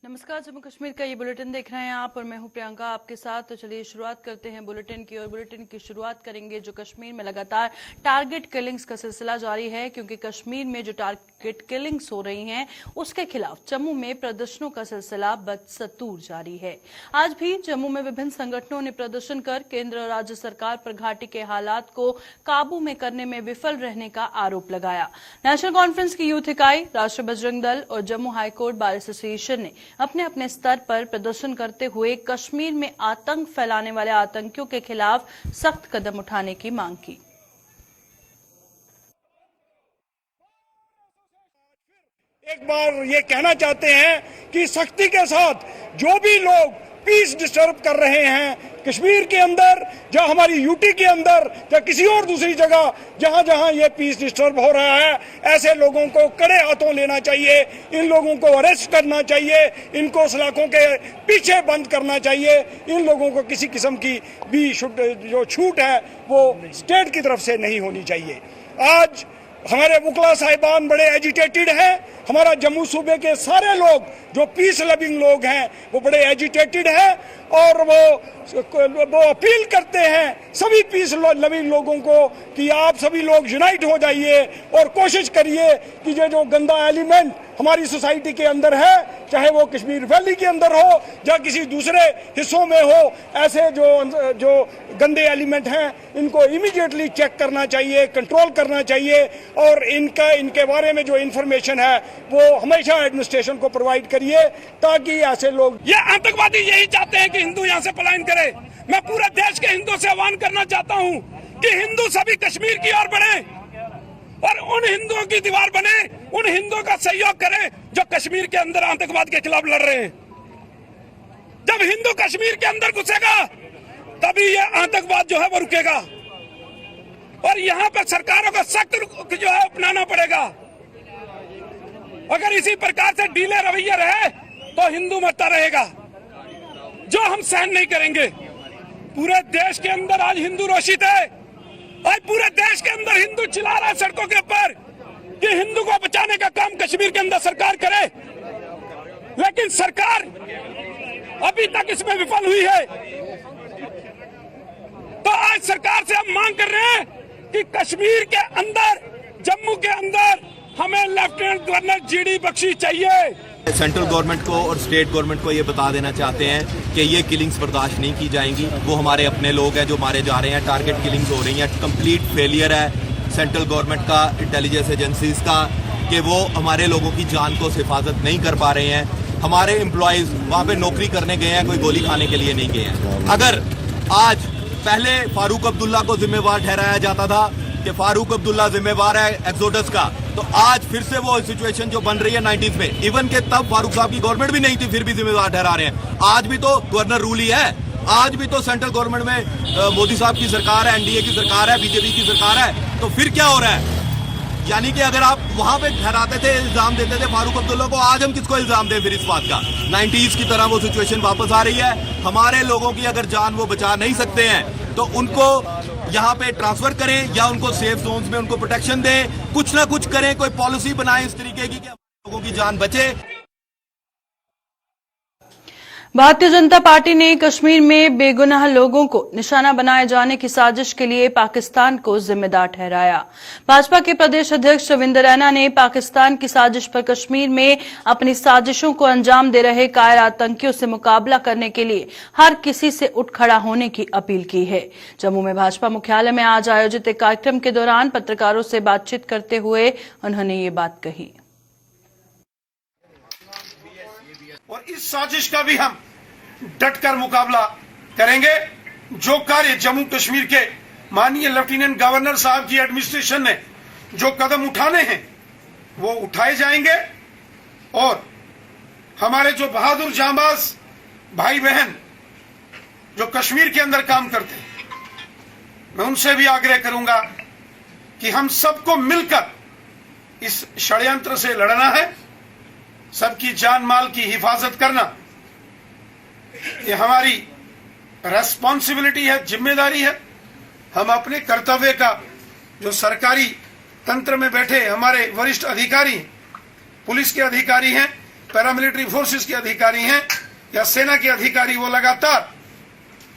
नमस्कार, जम्मू कश्मीर का ये बुलेटिन देख रहे हैं आप और मैं हूं प्रियंका आपके साथ। तो चलिए शुरुआत करते हैं बुलेटिन की और बुलेटिन की शुरुआत करेंगे जो कश्मीर में लगातार टारगेट किलिंग्स का सिलसिला जारी है, क्योंकि कश्मीर में जो टारगेट किलिंग्स हो रही हैं उसके खिलाफ जम्मू में प्रदर्शनों का सिलसिला बदस्तूर जारी है। आज भी जम्मू में विभिन्न संगठनों ने प्रदर्शन कर केंद्र और राज्य सरकार पर घाटी के हालात को काबू में करने में विफल रहने का आरोप लगाया। नेशनल कॉन्फ्रेंस की यूथ इकाई, राष्ट्रीय बजरंग दल और जम्मू हाईकोर्ट बार एसोसिएशन ने अपने अपने स्तर पर प्रदर्शन करते हुए कश्मीर में आतंक फैलाने वाले आतंकियों के खिलाफ सख्त कदम उठाने की मांग की। एक बार ये कहना चाहते हैं कि सख्ती के साथ जो भी लोग पीस डिस्टर्ब कर रहे हैं कश्मीर के अंदर, या हमारी यूटी के अंदर, या किसी और दूसरी जगह जहां जहां ये पीस डिस्टर्ब हो रहा है, ऐसे लोगों को कड़े हाथों लेना चाहिए, इन लोगों को अरेस्ट करना चाहिए, इनको सलाखों के पीछे बंद करना चाहिए। इन लोगों को किसी किस्म की भी जो छूट है वो स्टेट की तरफ से नहीं होनी चाहिए। आज हमारे वकला साहिबान बड़े एजिटेटेड हैं। हमारा जम्मू सूबे के सारे लोग जो पीस लविंग लोग हैं वो बड़े एजिटेटेड हैं और वो अपील करते हैं सभी पीस लविंग लोगों को कि आप सभी लोग यूनाइट हो जाइए और कोशिश करिए कि ये जो गंदा एलिमेंट हमारी सोसाइटी के अंदर है, चाहे वो कश्मीर वैली के अंदर हो या किसी दूसरे हिस्सों में हो, ऐसे जो गंदे एलिमेंट हैं इनको इमीडिएटली चेक करना चाहिए, कंट्रोल करना चाहिए और इनके बारे में जो इन्फॉर्मेशन है वो हमेशा एडमिनिस्ट्रेशन को प्रोवाइड करिए, ताकि ऐसे लोग, ये आतंकवादी यही चाहते हैं कि हिंदू यहाँ से पलायन करे। मैं पूरे देश के हिंदू से आह्वान करना चाहता हूँ कि हिंदू सभी कश्मीर की ओर बढ़े और उन हिंदुओं की दीवार बने, उन हिंदुओं का सहयोग करें जो कश्मीर के अंदर आतंकवाद के खिलाफ लड़ रहे हैं। जब हिंदू कश्मीर के अंदर घुसेगा तभी ये आतंकवाद जो है वो रुकेगा और यहाँ पर सरकारों को सख्त जो है अपनाना पड़ेगा। अगर इसी प्रकार से ढीले रवैया रहे तो हिंदू मरता रहेगा, जो हम सहन नहीं करेंगे। पूरे देश के अंदर आज हिंदू रोषित है, आज पूरे देश के अंदर हिंदू चिल्ला रहा है सड़कों के ऊपर कि हिंदू को बचाने का काम कश्मीर के अंदर सरकार करे, लेकिन सरकार अभी तक इसमें विफल हुई है। तो आज सरकार से हम मांग कर रहे हैं कि कश्मीर के अंदर, जम्मू के अंदर हमें लेफ्टिनेंट गवर्नर जीडी बख्शी चाहिए। सेंट्रल गवर्नमेंट को और स्टेट गवर्नमेंट को ये बता देना चाहते हैं कि ये किलिंग्स बर्दाश्त नहीं की जाएंगी। वो हमारे अपने लोग हैं जो मारे जा रहे हैं, टारगेट किलिंग्स हो रही हैं। कंप्लीट फेलियर है सेंट्रल गवर्नमेंट का, इंटेलिजेंस एजेंसीज का, कि वो हमारे लोगों की जान को हिफाजत नहीं कर पा रहे हैं। हमारे एम्प्लॉयज वहाँ पे नौकरी करने गए हैं, कोई गोली खाने के लिए नहीं गए हैं। अगर आज पहले फारूक अब्दुल्ला को जिम्मेवार ठहराया जाता था कि फारूक अब्दुल्ला जिम्मेवार है एक्सोडस का, तो आज फिर से वो सिचुएशन जो बन रही है 90s में, इवन के तब फारूक साहब की गवर्नमेंट भी नहीं थी, फिर भी जिम्मेवार ठहरा रहे हैं। आज भी तो गवर्नर रूल ही है, आज भी तो सेंट्रल गवर्नमेंट में मोदी साहब की सरकार है, एनडीए की सरकार है, बीजेपी की सरकार है, तो फिर क्या हो रहा है? यानी कि अगर आप वहां पे ठहराते थे, इल्जाम देते थे फारूक अब्दुल्ला को, आज हम किसको इल्जाम दें फिर इस बात का? 90s की तरह वो सिचुएशन वापस आ रही है। हमारे लोगों की अगर जान वो बचा नहीं सकते हैं तो उनको यहाँ पे ट्रांसफर करें या उनको सेफ जोन्स में उनको प्रोटेक्शन दें, कुछ ना कुछ करें, कोई पॉलिसी बनाएं इस तरीके की कि लोगों की जान बचे। भारतीय जनता पार्टी ने कश्मीर में बेगुनाह लोगों को निशाना बनाए जाने की साजिश के लिए पाकिस्तान को जिम्मेदार ठहराया। भाजपा के प्रदेश अध्यक्ष रविंद्र रैना ने पाकिस्तान की साजिश पर कश्मीर में अपनी साजिशों को अंजाम दे रहे कायर आतंकियों से मुकाबला करने के लिए हर किसी से उठ खड़ा होने की अपील की है। जम्मू में भाजपा मुख्यालय में आज आयोजित एक कार्यक्रम के दौरान पत्रकारों से बातचीत करते हुए उन्होंने ये बात कही। और इस साजिश का भी हम डटकर मुकाबला करेंगे। जो कार्य जम्मू कश्मीर के माननीय लेफ्टिनेंट गवर्नर साहब की एडमिनिस्ट्रेशन ने जो कदम उठाने हैं वो उठाए जाएंगे और हमारे जो बहादुर जांबाज भाई बहन जो कश्मीर के अंदर काम करते हैं, मैं उनसे भी आग्रह करूंगा कि हम सबको मिलकर इस षड्यंत्र से लड़ना है। सबकी जान माल की हिफाजत करना ये हमारी रेस्पॉन्सिबिलिटी है, जिम्मेदारी है। हम अपने कर्तव्य का, जो सरकारी तंत्र में बैठे हमारे वरिष्ठ अधिकारी, पुलिस के अधिकारी हैं, पैरामिलिट्री फोर्सेस के अधिकारी हैं या सेना के अधिकारी, वो लगातार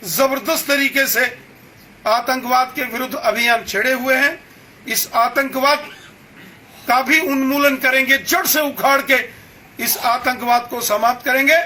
जबरदस्त तरीके से आतंकवाद के विरुद्ध अभियान छेड़े हुए हैं। इस आतंकवाद का भी उन्मूलन करेंगे, जड़ से उखाड़ के इस आतंकवाद को समाप्त करेंगे।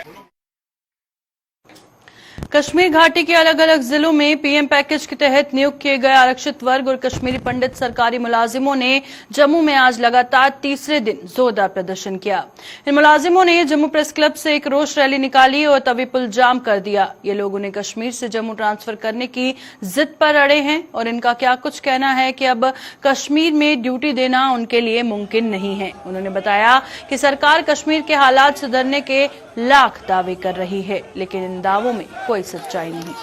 कश्मीर घाटी के अलग अलग जिलों में पीएम पैकेज के तहत नियुक्त किए गए आरक्षित वर्ग और कश्मीरी पंडित सरकारी मुलाजिमों ने जम्मू में आज लगातार तीसरे दिन जोरदार प्रदर्शन किया। इन मुलाजिमों ने जम्मू प्रेस क्लब से एक रोष रैली निकाली और तवी पुल जाम कर दिया। ये लोग उन्हें कश्मीर से जम्मू ट्रांसफर करने की जिद पर अड़े हैं और इनका क्या कुछ कहना है कि अब कश्मीर में ड्यूटी देना उनके लिए मुमकिन नहीं है। उन्होंने बताया कि सरकार कश्मीर के हालात सुधरने के लाख दावे कर रही है, लेकिन इन दावों में कोई सच्चाई नहीं।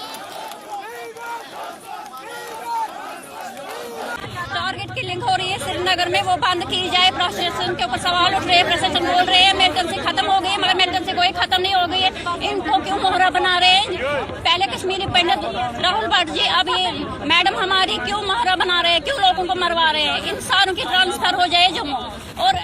टारगेट किलिंग हो रही है श्रीनगर में, वो बंद की जाए। प्रशासन के ऊपर सवाल उठ रहे हैं। प्रशासन बोल रहे हैं इमरजेंसी खत्म हो गई है, मगर इमरजेंसी कोई खत्म नहीं हो गई है। इनको क्यों मोहरा बना रहे हैं? पहले कश्मीरी पंडित राहुल भट्ट जी, अब ये मैडम हमारी क्यों मोहरा बना रहे हैं? क्यों लोगों को मरवा रहे हैं? इन सारों की ट्रांसफर हो जाए जम्मू, और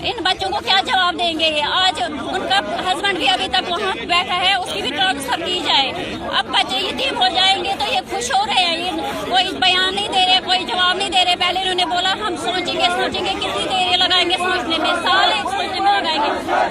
इन बच्चों को क्या जवाब देंगे? ये आज उनका हस्बैंड भी अभी तक वहाँ बैठा है, उसकी भी ट्रांसफर की जाए। अब बच्चे यतीम हो जाएंगे तो ये खुश हो रहे हैं। ये कोई बयान नहीं दे रहे, कोई जवाब नहीं दे रहे। पहले इन्होंने बोला हम सोचेंगे, कितनी देर लगाएंगे सोचने में, साल एक सोचने में लगाएंगे।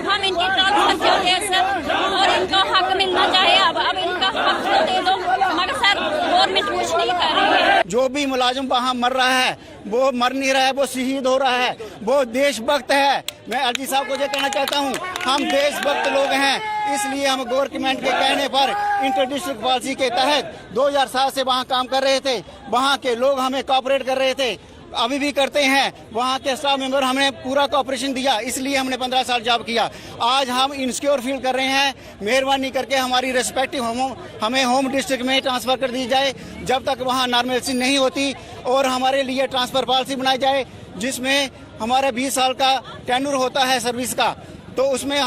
हम इनकी ट्रांसफर चाहते हैं सर, और इनका हक मिलना चाहिए। अब इनका हक तो दे दो, मगर सर गवर्नमेंट कुछ नहीं कर रही है। जो भी मुलाजिम वहाँ मर रहा है वो मर नहीं रहा है, वो शहीद हो रहा है, वो देशभक्त है। मैं एलजी साहब को ये कहना चाहता हूँ, हम देशभक्त लोग हैं, इसलिए हम गवर्नमेंट के कहने पर इंटर डिस्ट्रिक्ट पॉलिसी के तहत 2007 से वहाँ काम कर रहे थे। वहाँ के लोग हमें कोऑपरेट कर रहे थे, अभी भी करते हैं। वहाँ के स्टाफ मेंबर हमने पूरा कोऑपरेशन दिया, इसलिए हमने 15 साल जॉब किया। आज हम इनसिक्योर फील कर रहे हैं। मेहरबानी करके हमारी रेस्पेक्टिव हमें होम डिस्ट्रिक्ट में ट्रांसफर कर दी जाए जब तक वहाँ नॉर्मलसी नहीं होती, और हमारे लिए ट्रांसफर पॉलिसी बनाई जाए जिसमें हमारा 20 साल का टेन्योर होता है सर्विस का, तो उसमें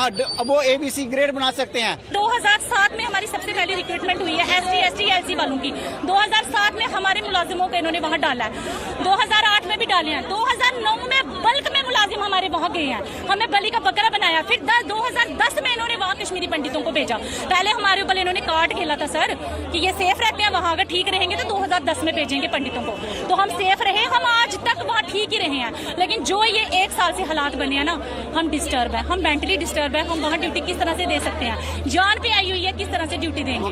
वो ABC ग्रेड बना सकते हैं। 2007 में हमारी सबसे पहली रिक्रूटमेंट हुई है ST ST LC वालों की। 2007 में हमारे मुलाजिमों को इन्होंने वहाँ डाला है। 2008 में भी डाले हैं। 2009 में बल्क में मुलाजिम हमारे वहाँ गए हैं, हमें बलि का बकरा बनाया। फिर 2010 में इन्होंने वहाँ कश्मीरी पंडितों को भेजा। पहले हमारे ऊपर इन्होंने कार्ड खेला था सर कि ये सेफ रहते हैं वहाँ, अगर ठीक रहेंगे तो 2010 में भेजेंगे पंडितों को। तो हम सेफ रहे, हम आज तक वहाँ ठीक ही रहे हैं। लेकिन जो ये 1 साल से हालात बने हैं ना, हम डिस्टर्ब है, हम मेंटली डिस्टर्ब है। हम वहाँ ड्यूटी किस तरह से दे सकते हैं? जान पे आई हुई है, किस तरह से ड्यूटी देंगे?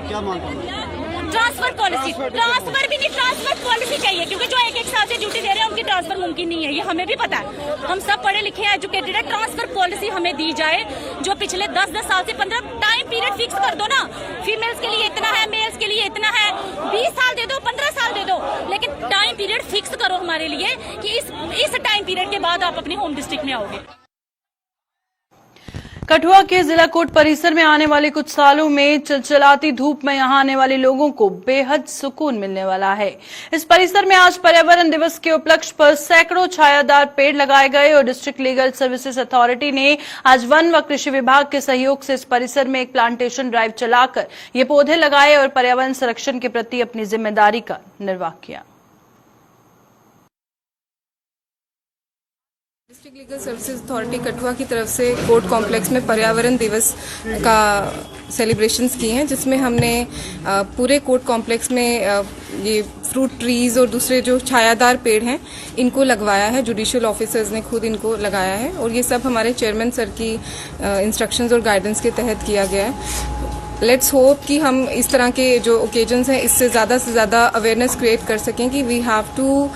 ट्रांसफर पॉलिसी, ट्रांसफर भी नहीं, ट्रांसफर पॉलिसी चाहिए, क्योंकि जो 1-1 साल से ड्यूटी दे रहे हैं उनकी ट्रांसफर मुमकिन नहीं है। ये हमें भी पता है, हम सब पढ़े लिखे हैं, एजुकेटेड है। ट्रांसफर पॉलिसी हमें दी जाए जो पिछले 10-10 साल से 15 टाइम पीरियड फिक्स कर दो ना। फीमेल्स के लिए इतना है, मेल्स के लिए इतना है। 20 साल दे दो, 15 साल दे दो, लेकिन टाइम पीरियड फिक्स करो हमारे लिए कि इस टाइम पीरियड के बाद आप अपनी होम डिस्ट्रिक्ट में आओगे। कठुआ के जिला कोर्ट परिसर में आने वाले कुछ सालों में चिलचिलाती धूप में यहां आने वाले लोगों को बेहद सुकून मिलने वाला है। इस परिसर में आज पर्यावरण दिवस के उपलक्ष्य पर सैकड़ों छायादार पेड़ लगाए गए और डिस्ट्रिक्ट लीगल सर्विसेज अथॉरिटी ने आज वन व कृषि विभाग के सहयोग से इस परिसर में एक प्लांटेशन ड्राइव चलाकर ये पौधे लगाए और पर्यावरण संरक्षण के प्रति अपनी जिम्मेदारी का निर्वाह किया। District legal services authority Kathua की तरफ से कोर्ट कॉम्प्लेक्स में पर्यावरण दिवस का सेलिब्रेशंस किए हैं, जिसमें हमने पूरे कोर्ट कॉम्प्लेक्स में ये फ्रूट ट्रीज और दूसरे जो छायादार पेड़ हैं इनको लगवाया है। जुडिशियल ऑफिसर्स ने खुद इनको लगाया है और ये सब हमारे चेयरमैन सर की इंस्ट्रक्शंस और गाइडेंस के तहत किया गया है। लेट्स होप कि हम इस तरह के जो ओकेजन्स हैं इससे ज़्यादा से ज़्यादा अवेयरनेस क्रिएट कर सकें कि we have to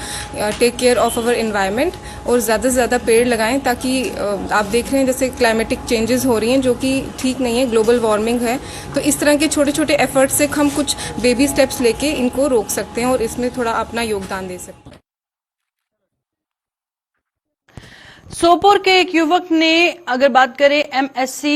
take care of our environment और ज़्यादा से ज़्यादा पेड़ लगाएं, ताकि आप देख रहे हैं जैसे क्लाइमेटिक चेंजेस हो रही हैं जो कि ठीक नहीं है, ग्लोबल वार्मिंग है। तो इस तरह के छोटे छोटे एफर्ट्स से हम कुछ बेबी स्टेप्स लेके इनको रोक सकते हैं और इसमें थोड़ा अपना योगदान दे सकते हैं। सोपोर के एक युवक ने अगर बात करें MSc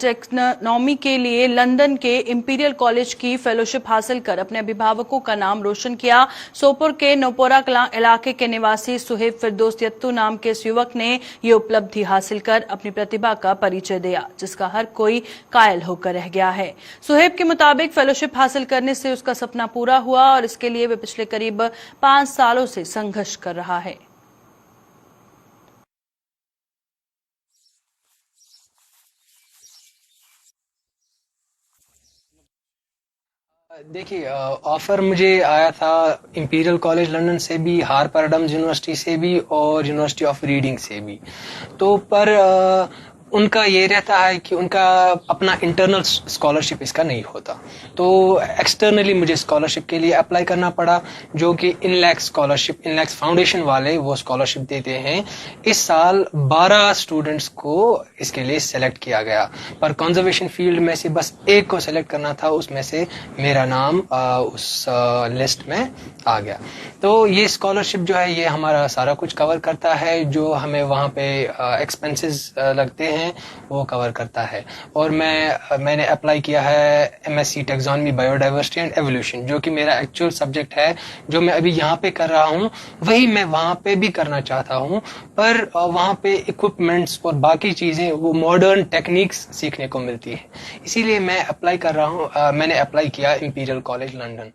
टेक्नोनॉमी के लिए लंदन के इंपीरियल कॉलेज की फेलोशिप हासिल कर अपने अभिभावकों का नाम रोशन किया। सोपोर के नोपोरा कलां इलाके के निवासी सुहेब फिरदौस यत्तू नाम के इस युवक ने ये उपलब्धि हासिल कर अपनी प्रतिभा का परिचय दिया, जिसका हर कोई कायल होकर रह गया है। सुहेब के मुताबिक फेलोशिप हासिल करने से उसका सपना पूरा हुआ और इसके लिए वे पिछले करीब 5 सालों से संघर्ष कर रहा है। देखिए, ऑफर मुझे आया था इंपीरियल कॉलेज लंदन से भी, हार्पर एडम्स यूनिवर्सिटी से भी और यूनिवर्सिटी ऑफ रीडिंग से भी। तो पर उनका ये रहता है कि उनका अपना इंटरनल स्कॉलरशिप इसका नहीं होता, तो एक्सटर्नली मुझे स्कॉलरशिप के लिए अप्लाई करना पड़ा, जो कि इनलैक्स स्कॉलरशिप, इनलैक्स फाउंडेशन वाले वो स्कॉलरशिप देते हैं। इस साल 12 स्टूडेंट्स को इसके लिए सेलेक्ट किया गया, पर कंजर्वेशन फील्ड में से बस एक को सेलेक्ट करना था, उसमें से मेरा नाम उस लिस्ट में आ गया। तो ये स्कॉलरशिप जो है ये हमारा सारा कुछ कवर करता है, जो हमें वहाँ पे एक्सपेंसेस लगते हैं वो कवर करता है। और मैंने अप्लाई किया है MSc taxonomy, biodiversity and evolution, जो कि मेरा एक्चुअल सब्जेक्ट है, जो मैं अभी यहाँ पे कर रहा हूँ वही मैं वहाँ पे भी करना चाहता हूँ, पर वहाँ पे इक्विपमेंट्स और बाकी चीजें, वो मॉडर्न टेक्निक्स सीखने को मिलती है, इसीलिए मैं अप्लाई कर रहा हूँ। मैंने अप्लाई किया इंपीरियल कॉलेज लंदन।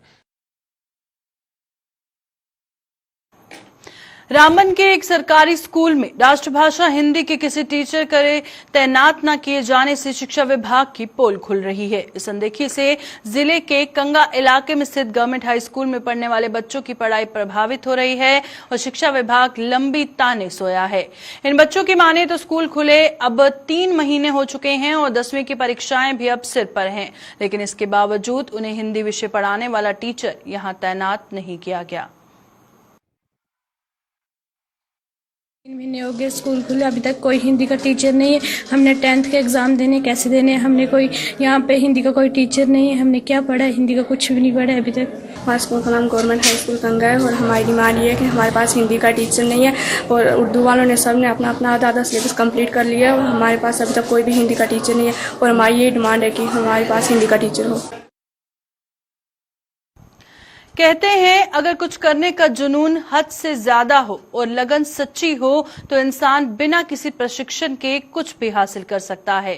रामबन के एक सरकारी स्कूल में राष्ट्रभाषा हिंदी के किसी टीचर करे तैनात न किए जाने से शिक्षा विभाग की पोल खुल रही है। इस अनदेखी से जिले के कंगा इलाके में स्थित गवर्नमेंट हाई स्कूल में पढ़ने वाले बच्चों की पढ़ाई प्रभावित हो रही है और शिक्षा विभाग लंबी ताने सोया है। इन बच्चों की माने तो स्कूल खुले अब 3 महीने हो चुके हैं और 10वीं की परीक्षाएं भी अब सिर पर हैं, लेकिन इसके बावजूद उन्हें हिंदी विषय पढ़ाने वाला टीचर यहां तैनात नहीं किया गया। 3 महीने हो गए स्कूल खुले, अभी तक कोई हिंदी का टीचर नहीं है। हमने 10th के एग्ज़ाम देने, कैसे देने, हमने कोई यहाँ पे हिंदी का कोई टीचर नहीं है। हमने क्या पढ़ा है, हिंदी का कुछ भी नहीं पढ़ा है अभी तक। हमारे स्कूल का नाम गवर्नमेंट हाई स्कूल कंगा है और हमारी डिमांड ये है कि हमारे पास हिंदी का टीचर नहीं है और उर्दू वालों ने सब ने अपना अपना आधा सिलेबस कंप्लीट कर लिया है और हमारे पास अभी तक कोई भी हिंदी का टीचर नहीं है और हमारी ये डिमांड है कि हमारे पास हिंदी का टीचर हो। कहते हैं अगर कुछ करने का जुनून हद से ज्यादा हो और लगन सच्ची हो तो इंसान बिना किसी प्रशिक्षण के कुछ भी हासिल कर सकता है।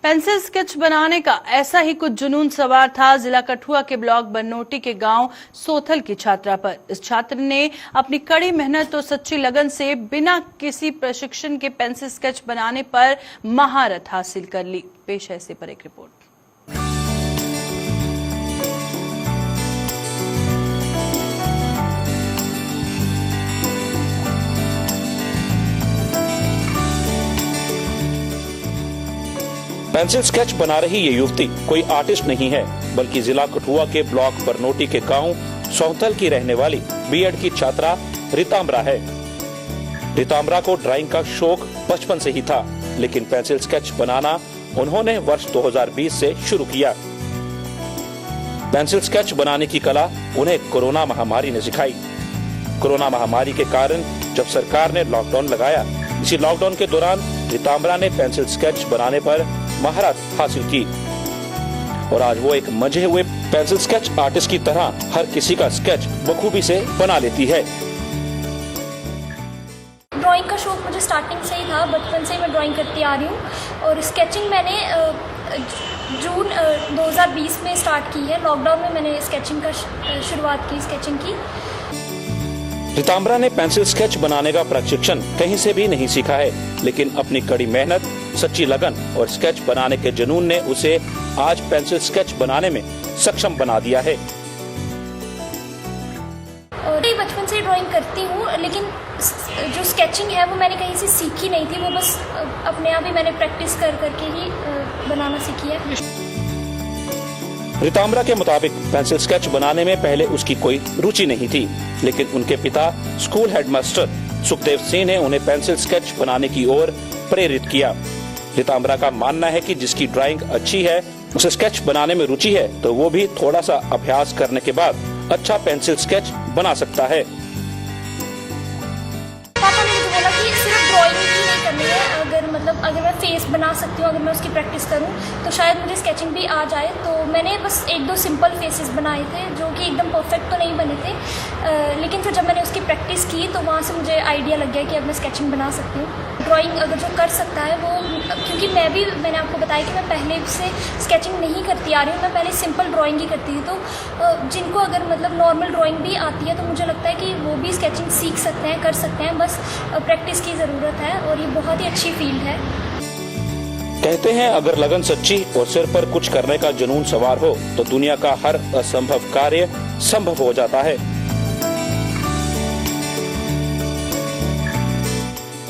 पेंसिल स्केच बनाने का ऐसा ही कुछ जुनून सवार था जिला कठुआ के ब्लॉक बनोटी के गांव सोथल की छात्रा पर। इस छात्र ने अपनी कड़ी मेहनत और सच्ची लगन से बिना किसी प्रशिक्षण के पेंसिल स्केच बनाने पर महारत हासिल कर ली। पेश है इसी पर एक रिपोर्ट। पेंसिल स्केच बना रही ये युवती कोई आर्टिस्ट नहीं है, बल्कि जिला कठुआ के ब्लॉक बरनोटी के गांव सौथल की रहने वाली बीएड की छात्रा रिताम्बरा है। रिताम्बरा को ड्राइंग का शौक बचपन से ही था, लेकिन पेंसिल स्केच बनाना उन्होंने वर्ष 2020 से शुरू किया। पेंसिल स्केच बनाने की कला उन्हें कोरोना महामारी ने सिखाई। कोरोना महामारी के कारण जब सरकार ने लॉकडाउन लगाया, इसी लॉकडाउन के दौरान रिताम्बरा ने पेंसिल स्केच बनाने पर महारत हासिल की और आज वो एक मंझे हुए पेंसिल स्केच आर्टिस्ट की तरह हर किसी का स्केच बखूबी से बना लेती है। ड्राइंग का शौक मुझे स्टार्टिंग से ही था, बचपन से ही मैं ड्राइंग करती आ रही हूँ और स्केचिंग मैंने जून 2020 में स्टार्ट की है। लॉकडाउन में मैंने स्केचिंग का शुरुआत की, स्केचिंग की। रिताम्बरा ने पेंसिल स्केच बनाने का प्रशिक्षण कहीं से भी नहीं सीखा है, लेकिन अपनी कड़ी मेहनत, सच्ची लगन और स्केच बनाने के जुनून ने उसे आज पेंसिल स्केच बनाने में सक्षम बना दिया है। बचपन से ड्राइंग करती हूँ, लेकिन जो स्केचिंग है वो मैंने कहीं से सीखी नहीं थी, वो बस अपने आप ही मैंने प्रैक्टिस कर करके ही बनाना सीखी है। रिताम्बरा के मुताबिक पेंसिल स्केच बनाने में पहले उसकी कोई रुचि नहीं थी, लेकिन उनके पिता स्कूल हेडमास्टर सुखदेव सिंह ने उन्हें पेंसिल स्केच बनाने की ओर प्रेरित किया। रिताम्बरा का मानना है कि जिसकी ड्राइंग अच्छी है, उसे स्केच बनाने में रुचि है, तो वो भी थोड़ा सा अभ्यास करने के बाद अच्छा पेंसिल स्केच बना सकता है। पापा ने मुझे बोला कि सिर्फ ड्राइंग ही नहीं करनी है, अगर मैं फेस बना सकती हूँ, अगर मैं उसकी प्रैक्टिस करूँ तो शायद मुझे स्केचिंग भी आ जाए। तो मैंने बस 1-2 सिंपल फेसेस बनाए थे जो कि एकदम परफेक्ट तो नहीं बने थे, लेकिन फिर जब मैंने उसकी प्रैक्टिस की तो वहाँ से मुझे आइडिया लग गया कि अब मैं स्केचिंग बना सकती हूँ। ड्राइंग अगर जो कर सकता है वो, क्योंकि मैंने आपको बताया कि मैं पहले से स्केचिंग नहीं करती आ रही हूँ, मैं पहले सिंपल ड्राइंग ही करती थी। तो जिनको अगर नॉर्मल ड्राइंग भी आती है तो मुझे लगता है कि वो भी स्केचिंग सीख सकते हैं, कर सकते हैं, बस प्रैक्टिस की ज़रूरत है और ये बहुत ही अच्छी फील्ड है। कहते हैं अगर लगन सच्ची और सिर पर कुछ करने का जुनून सवार हो तो दुनिया का हर असंभव कार्य संभव हो जाता है।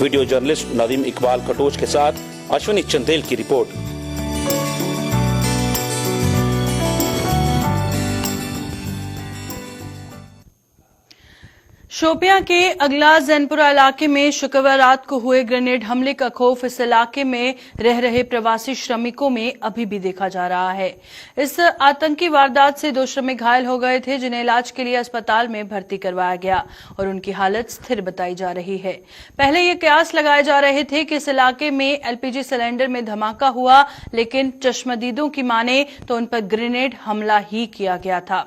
वीडियो जर्नलिस्ट नदीम इकबाल खटोच के साथ अश्विनी चंदेल की रिपोर्ट। शोपियां के अगला जैनपुरा इलाके में शुक्रवार रात को हुए ग्रेनेड हमले का खौफ इस इलाके में रह रहे प्रवासी श्रमिकों में अभी भी देखा जा रहा है। इस आतंकी वारदात से 2 श्रमिक घायल हो गए थे, जिन्हें इलाज के लिए अस्पताल में भर्ती करवाया गया और उनकी हालत स्थिर बताई जा रही है। पहले ये कयास लगाए जा रहे थे कि इस इलाके में एलपीजी सिलेंडर में धमाका हुआ, लेकिन चश्मदीदों की माने तो उन पर ग्रेनेड हमला ही किया गया था।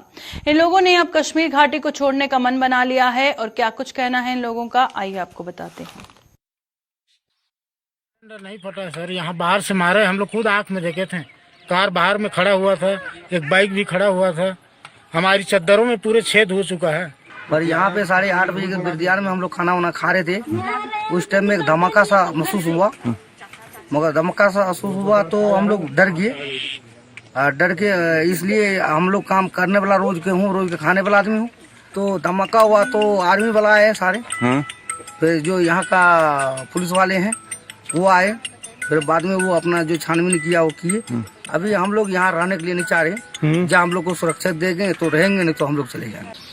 इन लोगों ने अब कश्मीर घाटी को छोड़ने का मन बना लिया है और क्या कुछ कहना है इन लोगों का, आइए आपको बताते हैं। नहीं पता सर, यहाँ बाहर से मारे, हम लोग खुद आंख में देखे थे। कार बाहर में खड़ा हुआ था, एक बाइक भी खड़ा हुआ था, हमारी चद्दरों में पूरे छेद हो चुका है। पर यहाँ पे 8:30 बजे के बिरदियार में हम लोग खाना वाना खा रहे थे, उस टाइम में एक धमाका सा महसूस हुआ। मगर धमाका सा महसूस हुआ तो हम लोग डर गए। डर के इसलिए हम लोग काम करने वाला रोज के खाने वाला आदमी हूँ, तो धमाका हुआ तो आर्मी वाला आए सारे। फिर जो यहाँ का पुलिस वाले हैं वो आए, फिर बाद में वो अपना जो छानबीन किया वो किए। अभी हम लोग यहाँ रहने के लिए नहीं चाह रहे, जहाँ हम लोग को सुरक्षा देंगे तो रहेंगे, नहीं तो हम लोग चले जाएंगे।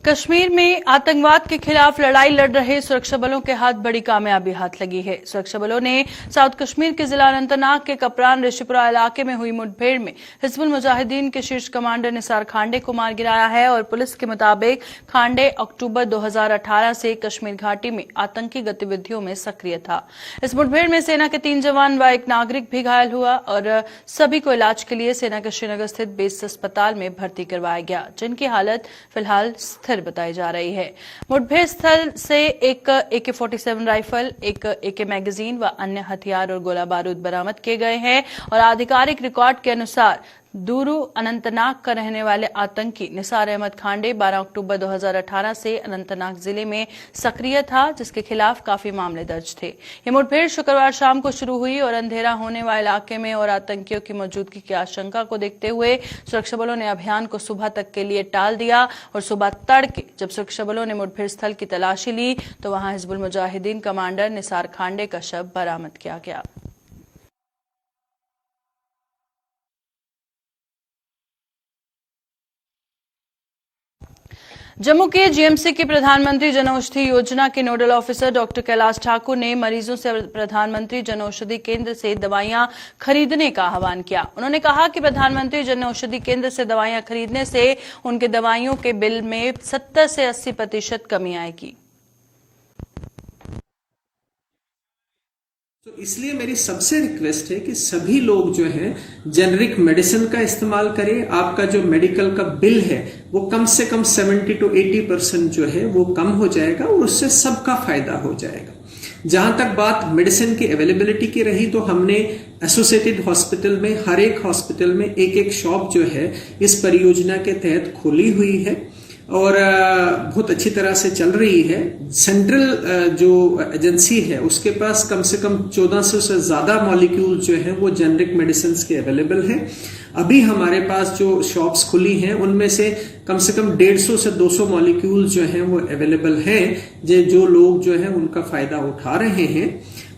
कश्मीर में आतंकवाद के खिलाफ लड़ाई लड़ रहे सुरक्षा बलों के हाथ बड़ी कामयाबी हाथ लगी है। सुरक्षा बलों ने साउथ कश्मीर के जिला अनंतनाग के कपरान ऋषिपुरा इलाके में हुई मुठभेड़ में हिजबुल मुजाहिदीन के शीर्ष कमांडर निसार खांडे को मार गिराया है और पुलिस के मुताबिक खांडे अक्टूबर 2018 से कश्मीर घाटी में आतंकी गतिविधियों में सक्रिय था। इस मुठभेड़ में सेना के 3 जवान व एक नागरिक भी घायल हुआ और सभी को इलाज के लिए सेना के श्रीनगर स्थित बेस अस्पताल में भर्ती करवाया गया, जिनकी हालत फिलहाल स्थिर बताई जा रही है। मुठभेड़ स्थल से एक AK-47 राइफल, एक AK मैगजीन व अन्य हथियार और गोला बारूद बरामद किए गए हैं और आधिकारिक रिकॉर्ड के अनुसार दूरू अनंतनाग का रहने वाले आतंकी निसार अहमद खांडे 12 अक्टूबर 2018 से अनंतनाग जिले में सक्रिय था, जिसके खिलाफ काफी मामले दर्ज थे। ये मुठभेड़ शुक्रवार शाम को शुरू हुई और अंधेरा होने वाले इलाके में और आतंकियों की मौजूदगी की आशंका को देखते हुए सुरक्षा बलों ने अभियान को सुबह तक के लिए टाल दिया और सुबह तड़के जब सुरक्षा बलों ने मुठभेड़ स्थल की तलाशी ली तो वहां हिजबुल मुजाहिदीन कमांडर निसार खांडे का शव बरामद किया गया। जम्मू के जीएमसी के प्रधानमंत्री जनऔषधि योजना के nodal officer doctor Kailash Thakur ने मरीजों से प्रधानमंत्री जनऔषधि केंद्र से दवाइयां खरीदने का आह्वान किया। उन्होंने कहा कि प्रधानमंत्री जनऔषधि केंद्र से दवाइयां खरीदने से उनके दवाइयों के बिल में 70 से 80% कमी आएगी। तो इसलिए मेरी सबसे रिक्वेस्ट है कि सभी लोग जो है जेनरिक मेडिसिन का इस्तेमाल करें। आपका जो मेडिकल का बिल है वो कम से कम 70 to 80% जो है वो कम हो जाएगा और उससे सबका फायदा हो जाएगा। जहां तक बात मेडिसिन की अवेलेबिलिटी की रही तो हमने एसोसिएटेड हॉस्पिटल में हर एक हॉस्पिटल में एक शॉप जो है इस परियोजना के तहत खोली हुई है और बहुत अच्छी तरह से चल रही है। सेंट्रल जो एजेंसी है उसके पास कम से कम 1400 से ज्यादा मॉलिक्यूल जो है वो जेनरिक मेडिसिन के अवेलेबल हैं। अभी हमारे पास जो शॉप्स खुली हैं उनमें से कम 150 से 200 मॉलिक्यूल जो हैं वो अवेलेबल हैं, जो लोग जो है उनका फायदा उठा रहे हैं।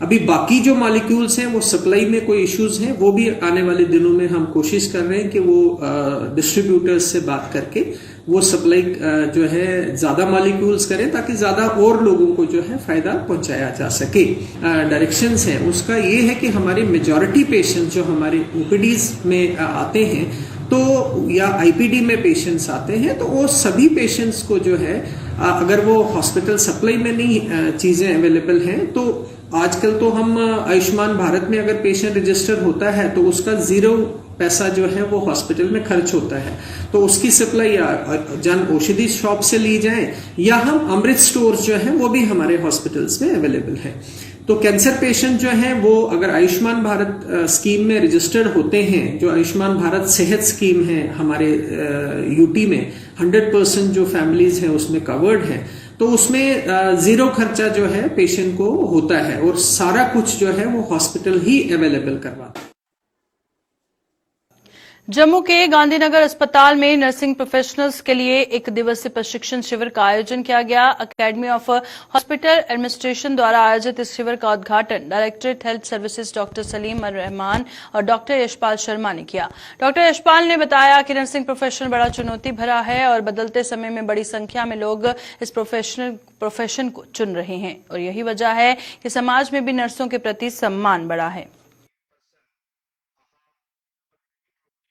अभी बाकी जो मॉलिक्यूल्स हैं वो सप्लाई में कोई इश्यूज हैं, वो भी आने वाले दिनों में हम कोशिश कर रहे हैं कि वो डिस्ट्रीब्यूटर्स से बात करके वो सप्लाई जो है ज्यादा मॉलिक्यूल्स करें ताकि ज्यादा और लोगों को जो है फायदा पहुंचाया जा सके। डायरेक्शंस हैं उसका ये है कि हमारी मेजॉरिटी पेशेंट जो हमारे ओपीडीज में आते हैं तो या आईपीडी में पेशेंट्स आते हैं तो वो सभी पेशेंट्स को जो है अगर वो हॉस्पिटल सप्लाई में नहीं चीजें अवेलेबल हैं तो आजकल तो हम आयुष्मान भारत में अगर पेशेंट रजिस्टर होता है तो उसका 0 पैसा जो है वो हॉस्पिटल में खर्च होता है, तो उसकी सप्लाई या जन औषधि शॉप से ली जाए या हम अमृत स्टोर जो है वो भी हमारे हॉस्पिटल्स में अवेलेबल है। तो कैंसर पेशेंट जो है वो अगर आयुष्मान भारत स्कीम में रजिस्टर्ड होते हैं, जो आयुष्मान भारत सेहत स्कीम है हमारे यूटी में 100% जो फैमिलीज हैं उसमें कवर्ड है, तो उसमें जीरो खर्चा जो है पेशेंट को होता है और सारा कुछ जो है वो हॉस्पिटल ही अवेलेबल करवाता है। जम्मू के गांधीनगर अस्पताल में नर्सिंग प्रोफेशनल्स के लिए एक दिवसीय प्रशिक्षण शिविर का आयोजन किया गया। अकेडमी ऑफ हॉस्पिटल एडमिनिस्ट्रेशन द्वारा आयोजित इस शिविर का उद्घाटन directorate health services doctor Salim ur Rahman और डॉक्टर यशपाल शर्मा ने किया। डॉक्टर यशपाल ने बताया कि नर्सिंग प्रोफेशन बड़ा चुनौती भरा है और बदलते समय में बड़ी संख्या में लोग इस प्रोफेशन को चुन रहे हैं और यही वजह है कि समाज में भी नर्सों के प्रति सम्मान बढ़ा है।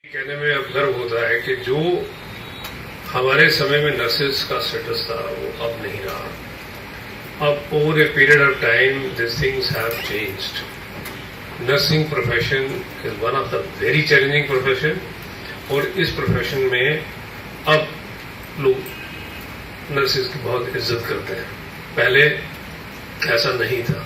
कहने में अब गर्व होता है कि जो हमारे समय में नर्सेज का स्टेटस था वो अब नहीं रहा। अब over a period of time this things have changed. Nursing profession is one of the very challenging profession और इस प्रोफेशन में अब लोग नर्सेज की बहुत इज्जत करते हैं, पहले ऐसा नहीं था।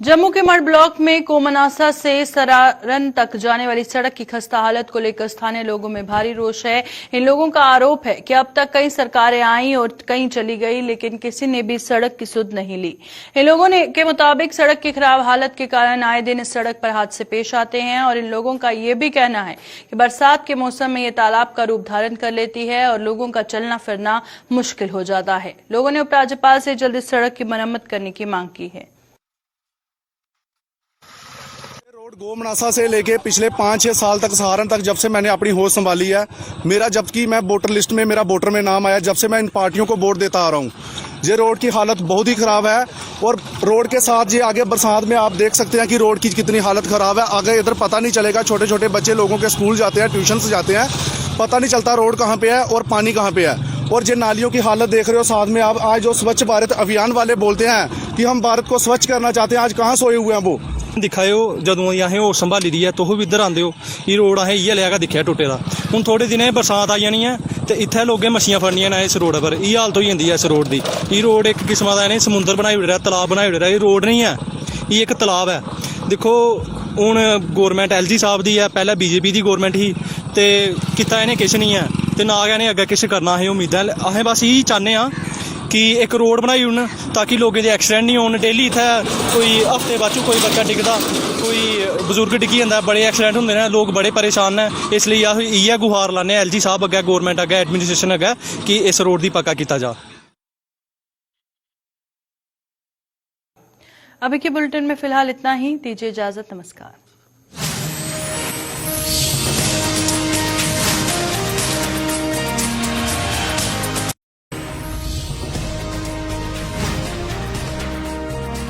जम्मू के मड ब्लॉक में कोमनासा से सरारन तक जाने वाली सड़क की खस्ता हालत को लेकर स्थानीय लोगों में भारी रोष है। इन लोगों का आरोप है कि अब तक कई सरकारें आईं और कई चली गई, लेकिन किसी ने भी सड़क की सुध नहीं ली। इन लोगों के मुताबिक सड़क की खराब हालत के कारण आए दिन इस सड़क पर हादसे पेश आते हैं और इन लोगों का ये भी कहना है कि बरसात के मौसम में ये तालाब का रूप धारण कर लेती है और लोगों का चलना फिरना मुश्किल हो जाता है। लोगों ने उपराज्यपाल से जल्द इस सड़क की मरम्मत करने की मांग की है। गोमनासा से लेके पिछले 5-6 साल तक सहारन तक जब से मैंने अपनी होश संभाली है, मेरा जबकि मैं वोटर लिस्ट में मेरा वोटर में नाम आया, जब से मैं इन पार्टियों को वोट देता आ रहा हूँ, ये रोड की हालत बहुत ही खराब है। और रोड के साथ ये आगे बरसात में आप देख सकते हैं कि रोड की कितनी हालत खराब है। आगे इधर पता नहीं चलेगा, छोटे छोटे बच्चे लोगों के स्कूल जाते हैं, ट्यूशन से जाते हैं, पता नहीं चलता रोड कहाँ पे है और पानी कहाँ पे है। और ये नालियों की हालत देख रहे हो साथ में आप। आज जो स्वच्छ भारत अभियान वाले बोलते हैं कि हम भारत को स्वच्छ करना चाहते हैं, आज कहाँ सोए हुए हैं वो दिखाओ। जदों असें होश संभाली दी है तुस भी इधर आंदे हो, ये रोड असें इयै लिया दिक्खेआ टुटे दा। हुण थोड़े दिनें बरसात आई जानी है ते इत्थै लोकें मच्छियां फड़नियां ने इस रोड पर। ये हालत होई जंदी है इस रोड दी। ये रोड एक किस्म दा इन्हें समुंदर बनाई ओड़ेआ, तलाब बनाई ओड़ेआ। ये रोड नहीं है, ये एक तलाब है। देखो हुण गौरमेंट LG साहब दी है, पहले BJP दी गौरमेंट ही ते कीता इन्हें किश नहीं है ते ना गै इन्हें अग्गें किश करना। असें उम्मीदां असें बस यही चाहने आं कि एक रोड बनाई ओड़न ताकि लोगों के एक्सीडेंट नहीं होन। डेली इत्थै कोई हफ्ते बाद कोई बच्चा डिगदा, कोई बजुर्ग डिग्गी जंदा, बड़े एक्सीडेंट होंदे ने, लोग बड़े परेशान ने। इसलिए अस इयै गुहार लाने LG साहब अग्गें, गौरमेंट अग्गें, एडमिनिस्ट्रेशन अग्गें कि इस रोड की पक्का किया जा। अभी के बुलेटिन में फिलहाल इतना ही। दीजिए इजाजत, नमस्कार।